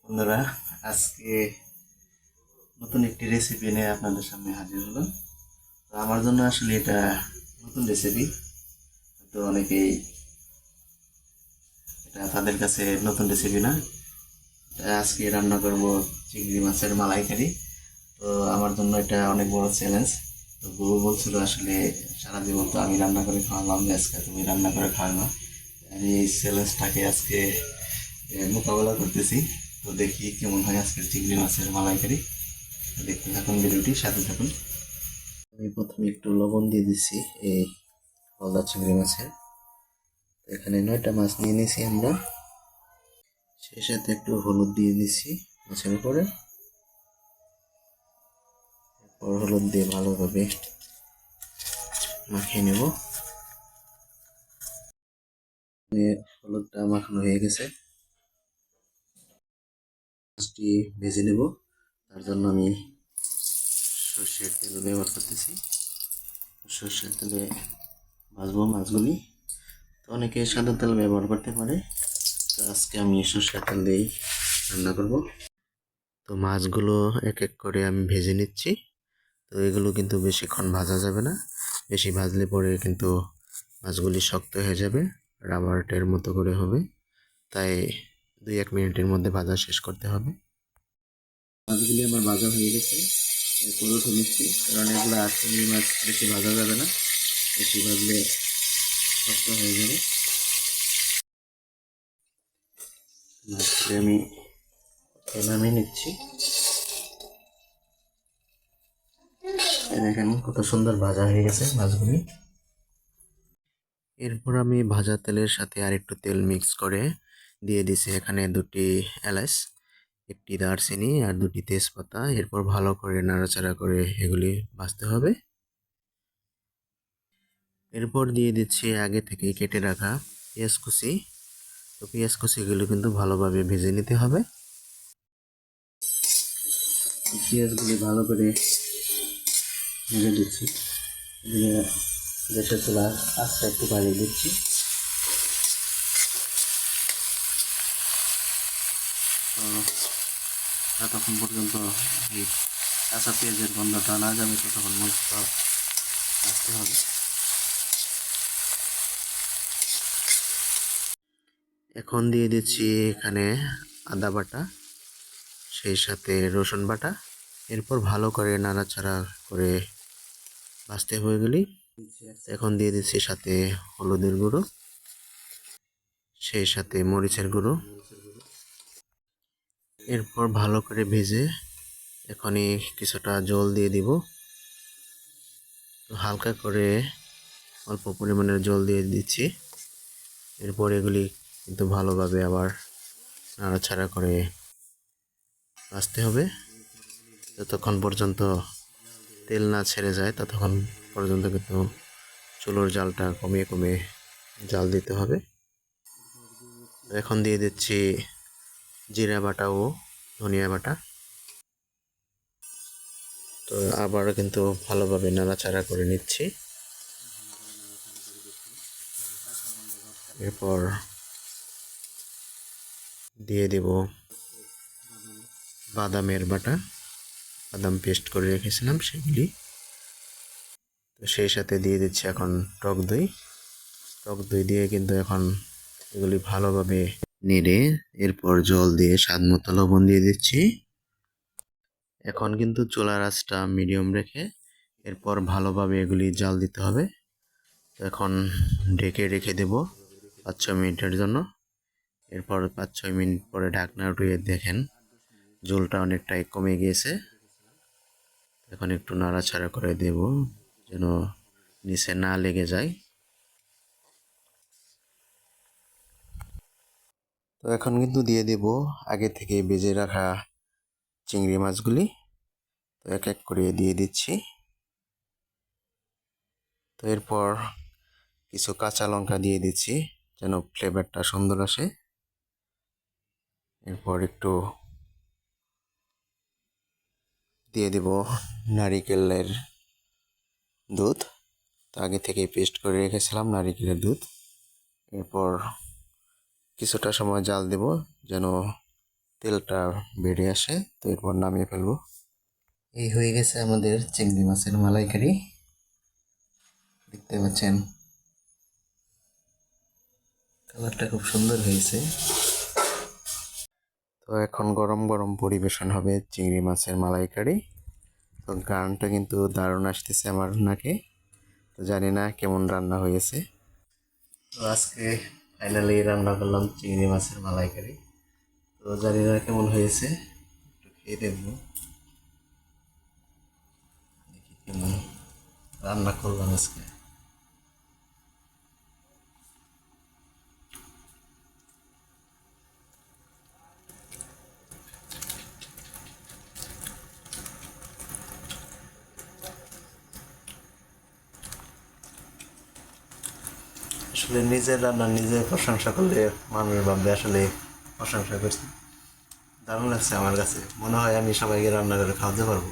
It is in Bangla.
বন্ধুরা, আজকে নতুন একটি রেসিপি নিয়ে আপনাদের সামনে হাজির হলাম। তো আমার জন্য আসলে এটা নতুন রেসিপি। তো অনেকেই এটা তাদের কাছে নতুন রেসিপি না। আজকে রান্না করব চিংড়ি মাছের মালাইকারি। তো আমার জন্য এটা অনেক বড় চ্যালেঞ্জ। তো বউ বলছিল আসলে সারা জীবন তো আমি রান্না করে খাওয়ালাম, আজকে তুমি রান্না করে খাওয়ানো। আমি এই চ্যালেঞ্জটাকে আজকে মোকাবেলা করতেছি। তো দেখি কেমন হয় আজকের চিংড়ি মাছের মালাইকারি। দেখতে থাকুন, ভিডিওটি সাথে থাকুন। আমি প্রথমে একটু লবণ দিয়ে দিচ্ছি এই গলদা চিংড়ি মাছের। এখানে 9টা মাছ নিয়ে নিয়েছি আমরা। সেই সাথে একটু হলুদ দিয়ে দিচ্ছি মাছের উপরে। এরপর হলুদ দিয়ে ভালোভাবে মাখিয়ে নেব। হলুদটা মাখানো হয়ে গেছে, মাছটি ভেজে নেব। তার জন্য আমি সর্ষের তেল ব্যবহার করতেছি। সর্ষের তেলে ভাজবো মাছগুলি। তো অনেকে সাদা তেল ব্যবহার করতে পারে, তো আজকে আমি সর্ষের তেল দিয়েই রান্না করব। তো মাছগুলো এক এক করে আমি ভেজে নিচ্ছি। তো এগুলো কিন্তু বেশিক্ষণ ভাজা যাবে না, বেশি ভাজলে পরে কিন্তু মাছগুলি শক্ত হয়ে যাবে, রাবারের মতো করে হবে। তাই 2-1 মিনিটের মধ্যে ভাজা শেষ করতে হবে। মাছগুলি আমার ভাজা হয়ে গেছে, এরপর উঠে নিচ্ছি, কারণ এগুলো চিংড়ি মাছ বেশি ভাজা যাবে না, বেশি ভাজলে শক্ত হয়ে যাবে। মাছগুলি আমি নামিয়ে নিচ্ছি। দেখেন কত সুন্দর ভাজা হয়ে গেছে মাছগুলি। এরপর আমি ভাজা তেলের সাথে আর একটু তেল মিক্স করে দিয়ে দিছি এখানে 2টি এলাচ, 1টি দারচিনি আর 2টি তেজপাতা। এরপর ভালো করে নাড়াচাড়া করে এগুলি ভাজতে হবে। এরপর দিয়ে দিচ্ছি আগে থেকে কেটে রাখা পেঁয়াজ কুচি। তো পেঁয়াজ কুচিগুলো কিন্তু ভালোভাবে ভেজে নিতে হবে। পেঁয়াজগুলি ভালো করে ভেজে দিচ্ছি। গ্যাসের চুলা আস্তে একটু বাড়িয়ে দিচ্ছি। যতক্ষণ পর্যন্ত এই কাঁচা পেঁয়াজের গন্ধটা না যাবে ততক্ষণ মশলা রাখতে হবে। এখন দিয়ে দিচ্ছি এখানে আদা বাটা, সেই সাথে রসুন বাটা। এরপর ভালো করে নাড়াচাড়া করে ভাজতে হয়ে গেলি এখন দিয়ে দিচ্ছি সাথে হলুদের গুঁড়ো, সেই সাথে মরিচের গুঁড়ো। এরপর ভালো করে ভেজে এখনই কিছুটা জল দিয়ে দিব। তো হালকা করে অল্প পরিমাণের জল দিয়ে দিচ্ছি। এরপর এগুলি কিন্তু ভালোভাবে আবার নাড়াচাড়া করে ভাজতে হবে। যতক্ষণ পর্যন্ত তেল না ছেড়ে যায় ততক্ষণ পর্যন্ত কিন্তু চুলোর জালটা কমিয়ে কমিয়ে জাল দিতে হবে। এখন দিয়ে দিচ্ছি জিরা বাটা ও ধনিয়া বাটা। তো আবারও কিন্তু ভালোভাবে নাড়াচাড়া করে নিচ্ছি। এরপর দিয়ে দেব বাদামের বাটা, বাদাম পেস্ট করে রেখেছিলাম সেগুলি। তো সেই সাথে দিয়ে দিচ্ছি এখন টক দই। টক দই দিয়ে কিন্তু এখন এগুলি ভালোভাবে নেড়ে এরপর জল দিয়ে স্বাদ মতো লবণ দিয়ে দিচ্ছি। এখন কিন্তু চুলার আঁচটা মিডিয়াম রেখে এরপর ভালোভাবে এগুলি জাল দিতে হবে। তো এখন ঢেকে রেখে দেব 5-6 মিনিটের জন্য। এরপর 5-6 মিনিট পরে ঢাকনা উঠিয়ে দেখেন ঝোলটা অনেকটাই কমে গিয়েছে। এখন একটু নাড়াচাড়া করে দেব যেন নিচে না লেগে যায়। তো এখন কিন্তু দিয়ে দেব আগে থেকে ভেজে রাখা চিংড়ি মাছগুলি। তো এক এক করে দিয়ে দিচ্ছি। তো এরপর কিছু কাঁচা লঙ্কা দিয়ে দিচ্ছি যেন ফ্লেভারটা সুন্দর আসে। এরপর একটু দিয়ে দেব নারিকেলের দুধ। তো আগে থেকে পেস্ট করে রেখেছিলাম নারিকেলের দুধ। এরপর কিছুটা সময় জাল দেব যেন তেলটা বেরিয়ে আসে, তো এরপর নামিয়ে ফেলবো। এই হয়ে গেছে আমাদের চিংড়ি মাছের মালাইকারি, দেখতে পাচ্ছেন কালারটা খুব সুন্দর হয়েছে। তো এখন গরম গরম পরিবেশন হবে চিংড়ি মাছের মালাইকারি। তো গানটা কিন্তু দারুণ আসতেছে আমার নাকে। তো জানি না কেমন রান্না হয়েছে। তো আজকে ফাইনালি রান্না করলাম চিংড়ি মাছের মালাইকারি। তো জানি না কেমন হয়েছে, একটু খেয়ে দেখবো দেখি কেমন রান্না করলাম আজকে। আসলে নিজের রান্না নিজে প্রশংসা করলে মানুষ ভাববে আসলে প্রশংসা করছি। দারুণ লাগছে আমার কাছে, মনে হয় আমি সবাইকে রান্না করে খাওয়াতে পারবো।